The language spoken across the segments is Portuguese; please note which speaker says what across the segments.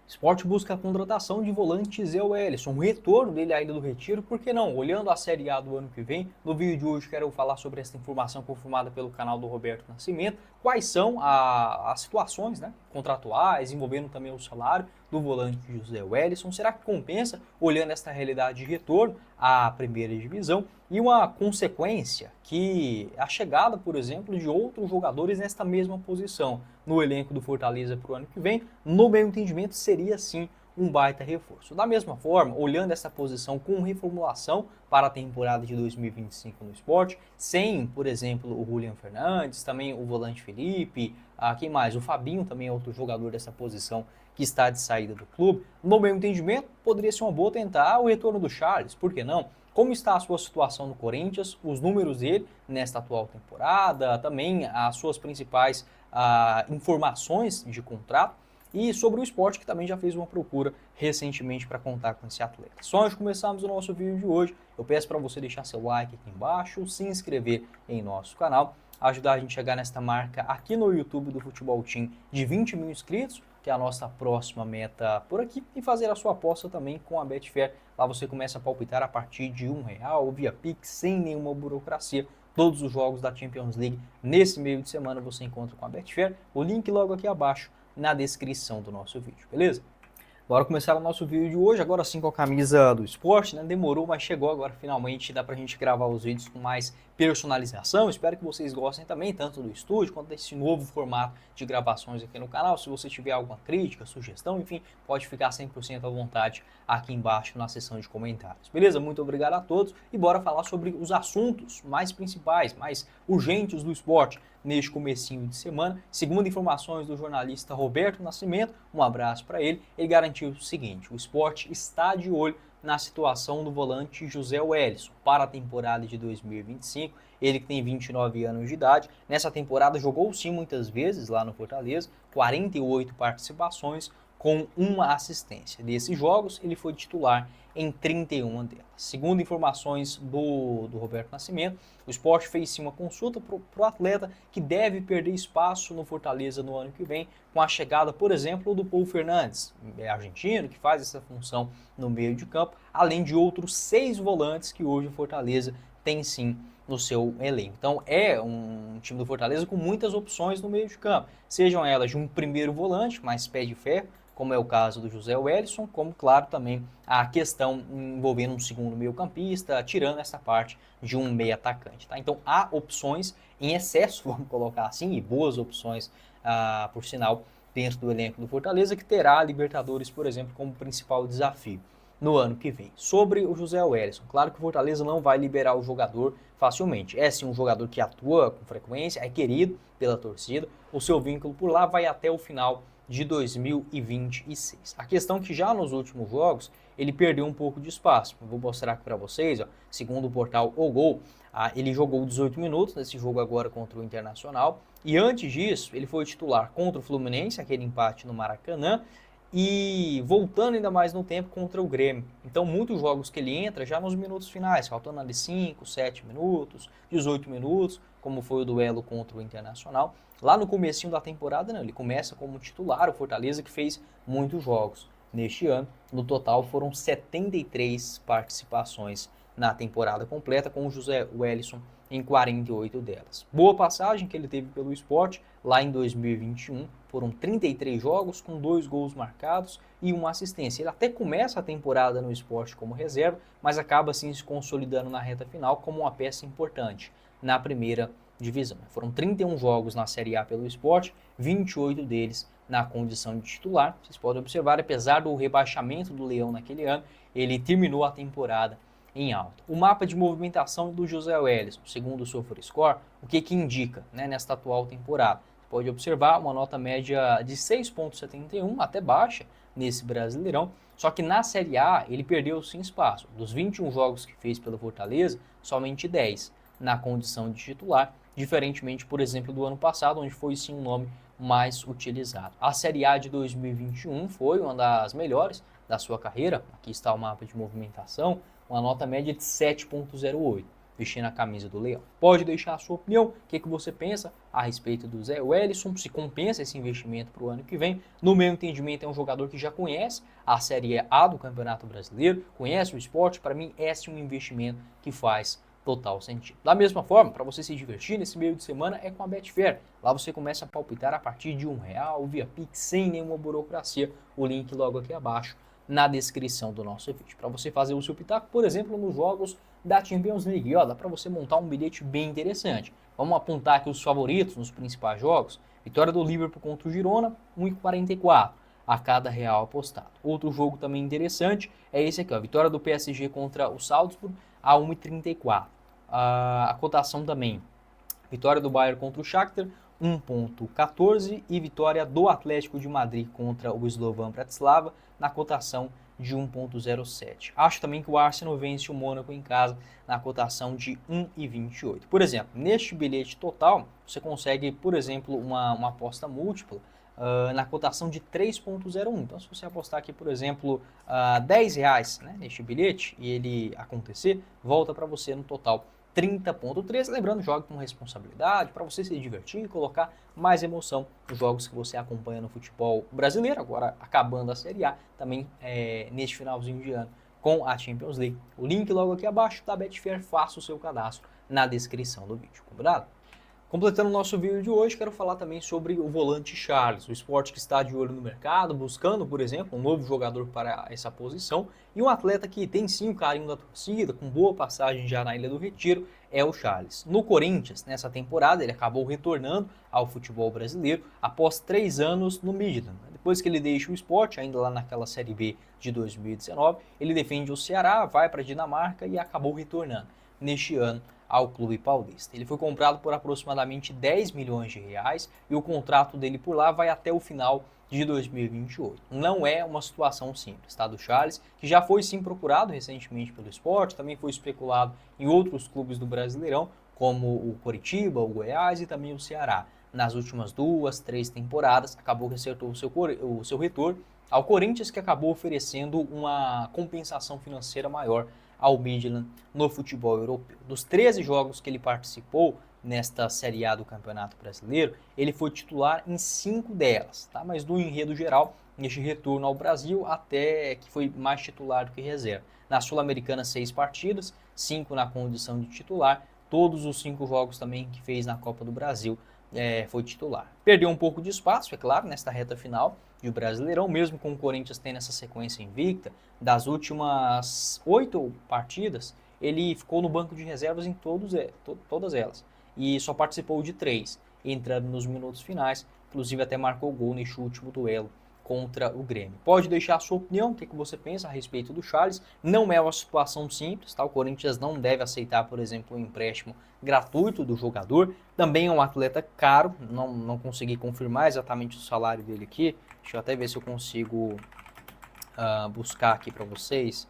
Speaker 1: Sport busca a contratação de volante Zé Wellison, o retorno dele ainda do retiro, por que não? Olhando a Série A do ano que vem, no vídeo de hoje quero falar sobre essa informação confirmada pelo canal do Roberto Nascimento, quais são as situações, né, contratuais, envolvendo também o salário do volante José Wellison, será que compensa, olhando esta realidade de retorno à primeira divisão, e uma consequência que a chegada, por exemplo, de outros jogadores nesta mesma posição no elenco do Fortaleza para o ano que vem, no meu entendimento, seria sim um baita reforço. Da mesma forma, olhando essa posição com reformulação para a temporada de 2025 no Sport, sem, por exemplo, o Julian Fernandes, também o volante Felipe, quem mais? O Fabinho também é outro jogador dessa posição que está de saída do clube. No meu entendimento, poderia ser uma boa tentar o retorno do Charles, por que não? Como está a sua situação no Corinthians, os números dele nesta atual temporada, também as suas principais informações de contrato e sobre o Sport, que também já fez uma procura recentemente para contar com esse atleta. Só antes de começarmos o nosso vídeo de hoje, eu peço para você deixar seu like aqui embaixo, se inscrever em nosso canal, ajudar a gente a chegar nesta marca aqui no YouTube do Futebol Team de 20 mil inscritos, que é a nossa próxima meta por aqui, e fazer a sua aposta também com a Betfair. Lá você começa a palpitar a partir de R$1 via Pix, sem nenhuma burocracia. Todos os jogos da Champions League nesse meio de semana você encontra com a Betfair. O link logo aqui abaixo na descrição do nosso vídeo, beleza? Bora começar o nosso vídeo de hoje, agora sim com a camisa do Sport, né? Demorou, mas chegou agora finalmente, dá pra gente gravar os vídeos com mais personalização. Espero que vocês gostem também, tanto do estúdio quanto desse novo formato de gravações aqui no canal. Se você tiver alguma crítica, sugestão, enfim, pode ficar 100% à vontade aqui embaixo na seção de comentários. Beleza? Muito obrigado a todos e bora falar sobre os assuntos mais principais, mais urgentes do esporte neste comecinho de semana. Segundo informações do jornalista Roberto Nascimento, um abraço para ele, ele garantiu o seguinte: o Sport está de olho na situação do volante José Wellison para a temporada de 2025, ele que tem 29 anos de idade, nessa temporada jogou sim muitas vezes lá no Fortaleza, 48 participações com uma assistência. Desses jogos, ele foi titular em 31 delas. Segundo informações do Roberto Nascimento, o Sport fez sim uma consulta para o atleta que deve perder espaço no Fortaleza no ano que vem, com a chegada, por exemplo, do Paul Fernandes, argentino, que faz essa função no meio de campo, além de outros 6 volantes que hoje o Fortaleza tem sim no seu elenco. Então é um time do Fortaleza com muitas opções no meio de campo, sejam elas de um primeiro volante, mais pé de ferro, como é o caso do José Wellison, como, claro, também a questão envolvendo um segundo meio-campista, tirando essa parte de um meio-atacante. Tá? Então, há opções em excesso, vamos colocar assim, e boas opções, por sinal, dentro do elenco do Fortaleza, que terá a Libertadores, por exemplo, como principal desafio no ano que vem. Sobre o José Wellison, claro que o Fortaleza não vai liberar o jogador facilmente. É sim um jogador que atua com frequência, é querido pela torcida, o seu vínculo por lá vai até o final de 2026. A questão é que já nos últimos jogos ele perdeu um pouco de espaço. Eu vou mostrar aqui para vocês, ó, segundo o portal O Gol, ele jogou 18 minutos nesse jogo agora contra o Internacional e antes disso ele foi titular contra o Fluminense, aquele empate no Maracanã, e voltando ainda mais no tempo contra o Grêmio. Então muitos jogos que ele entra já nos minutos finais, faltando ali 5, 7 minutos, 18 minutos, como foi o duelo contra o Internacional. Lá no comecinho da temporada, não, ele começa como titular, o Fortaleza que fez muitos jogos neste ano. No total foram 73 participações na temporada completa, com o José Wellison em 48 delas. Boa passagem que ele teve pelo Sport lá em 2021, foram 33 jogos com 2 gols marcados e uma assistência. Ele até começa a temporada no Sport como reserva, mas acaba assim se consolidando na reta final como uma peça importante na primeira divisão. Foram 31 jogos na Série A pelo Sport, 28 deles na condição de titular. Vocês podem observar, apesar do rebaixamento do Leão naquele ano, ele terminou a temporada em alta. O mapa de movimentação do José Wellison, segundo o SofaScore, o que indica, né, nesta atual temporada? Você pode observar uma nota média de 6,71, até baixa nesse Brasileirão, só que na Série A ele perdeu sim espaço. Dos 21 jogos que fez pelo Fortaleza, somente 10 na condição de titular, diferentemente, por exemplo, do ano passado, onde foi sim um nome mais utilizado. A Série A de 2021 foi uma das melhores da sua carreira, aqui está o mapa de movimentação, uma nota média de 7,08, vestindo a camisa do Leão. Pode deixar a sua opinião, o que você pensa? a respeito do Zé Wellison, se compensa esse investimento para o ano que vem. No meu entendimento, é um jogador que já conhece a Série A do Campeonato Brasileiro, conhece o esporte. Para mim, esse é um investimento que faz total sentido. Da mesma forma, para você se divertir nesse meio de semana, é com a Betfair. Lá você começa a palpitar a partir de R$1 via Pix, sem nenhuma burocracia. O link logo aqui abaixo na descrição do nosso vídeo. Para você fazer o seu pitaco, por exemplo, nos jogos da Champions League. Ó, dá para você montar um bilhete bem interessante. Vamos apontar aqui os favoritos nos principais jogos. Vitória do Liverpool contra o Girona, 1,44 a cada real apostado. Outro jogo também interessante é esse aqui, ó, vitória do PSG contra o Salzburg a 1,34. A cotação também, vitória do Bayern contra o Shakhtar, 1,14 e vitória do Atlético de Madrid contra o Slovan Bratislava na cotação de 1,07. Acho também que o Arsenal vence o Mônaco em casa na cotação de 1,28. Por exemplo, neste bilhete total, você consegue, por exemplo, uma aposta múltipla na cotação de 3,01. Então, se você apostar aqui, por exemplo, R$10, né, neste bilhete e ele acontecer, volta para você no total 30,13. Lembrando, jogue com responsabilidade para você se divertir e colocar mais emoção nos jogos que você acompanha no futebol brasileiro. Agora, acabando a Série A, também neste finalzinho de ano com a Champions League. O link logo aqui abaixo da Betfair, faça o seu cadastro na descrição do vídeo, combinado? Completando o nosso vídeo de hoje, quero falar também sobre o volante Charles, o esporte que está de olho no mercado, buscando, por exemplo, um novo jogador para essa posição, e um atleta que tem sim o carinho da torcida, com boa passagem já na Ilha do Retiro, é o Charles. No Corinthians, nessa temporada, ele acabou retornando ao futebol brasileiro após 3 anos no Midland. Depois que ele deixa o esporte, ainda lá naquela Série B de 2019, ele defende o Ceará, vai para a Dinamarca e acabou retornando neste ano ao clube paulista. Ele foi comprado por aproximadamente 10 milhões de reais e o contrato dele por lá vai até o final de 2028. Não é uma situação simples, tá, do Charles, que já foi sim procurado recentemente pelo esporte, também foi especulado em outros clubes do Brasileirão, como o Coritiba, o Goiás e também o Ceará. Nas últimas 2, 3 temporadas, acabou que acertou o seu retorno ao Corinthians, que acabou oferecendo uma compensação financeira maior ao Midland no futebol europeu. Dos 13 jogos que ele participou nesta Série A do Campeonato Brasileiro, ele foi titular em 5 delas, tá? Mas no enredo geral, neste retorno ao Brasil, até que foi mais titular do que reserva. Na Sul-Americana, 6 partidas, 5 na condição de titular, todos os 5 jogos também que fez na Copa do Brasil foi titular. Perdeu um pouco de espaço, é claro, nesta reta final de Brasileirão, mesmo com o Corinthians tendo essa sequência invicta. Das últimas 8 partidas, ele ficou no banco de reservas em todas elas. E só participou de 3, entrando nos minutos finais, inclusive até marcou gol neste último duelo contra o Grêmio. Pode deixar a sua opinião, o que você pensa a respeito do Charles. Não é uma situação simples, tá? O Corinthians não deve aceitar, por exemplo, um empréstimo gratuito do jogador. Também é um atleta caro, não consegui confirmar exatamente o salário dele aqui. Deixa eu até ver se eu consigo buscar aqui para vocês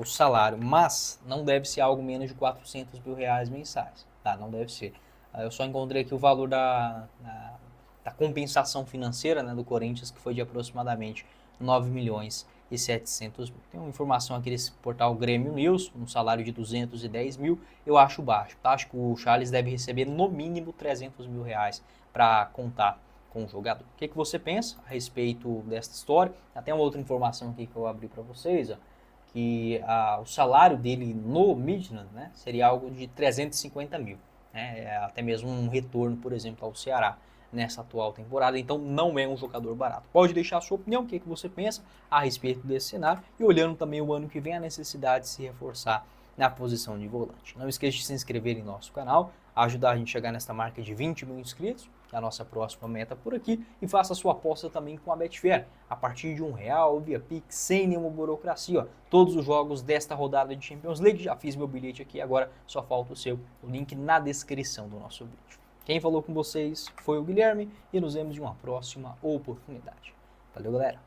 Speaker 1: o salário, mas não deve ser algo menos de R$400 mil mensais, tá? Não deve ser. Eu só encontrei aqui o valor da compensação financeira, né, do Corinthians, que foi de aproximadamente 9 milhões e 700 mil. Tem uma informação aqui desse portal Grêmio News, um salário de 210 mil, eu acho baixo, tá? Acho que o Charles deve receber no mínimo 300 mil reais para contar com o jogador. O que você pensa a respeito desta história? Até uma outra informação aqui que eu abri para vocês, ó, que o salário dele no Midland, né, seria algo de 350 mil, né, até mesmo um retorno, por exemplo, ao Ceará nessa atual temporada. Então não é um jogador barato. Pode deixar a sua opinião, o que você pensa a respeito desse cenário, e olhando também o ano que vem, a necessidade de se reforçar na posição de volante. Não esqueça de se inscrever em nosso canal, ajudar a gente a chegar nesta marca de 20 mil inscritos, que é a nossa próxima meta por aqui, e faça a sua aposta também com a Betfair, a partir de R$1 via Pix, sem nenhuma burocracia. Ó. Todos os jogos desta rodada de Champions League, já fiz meu bilhete aqui, agora só falta o seu, o link na descrição do nosso vídeo. Quem falou com vocês foi o Guilherme e nos vemos em uma próxima oportunidade. Valeu, galera!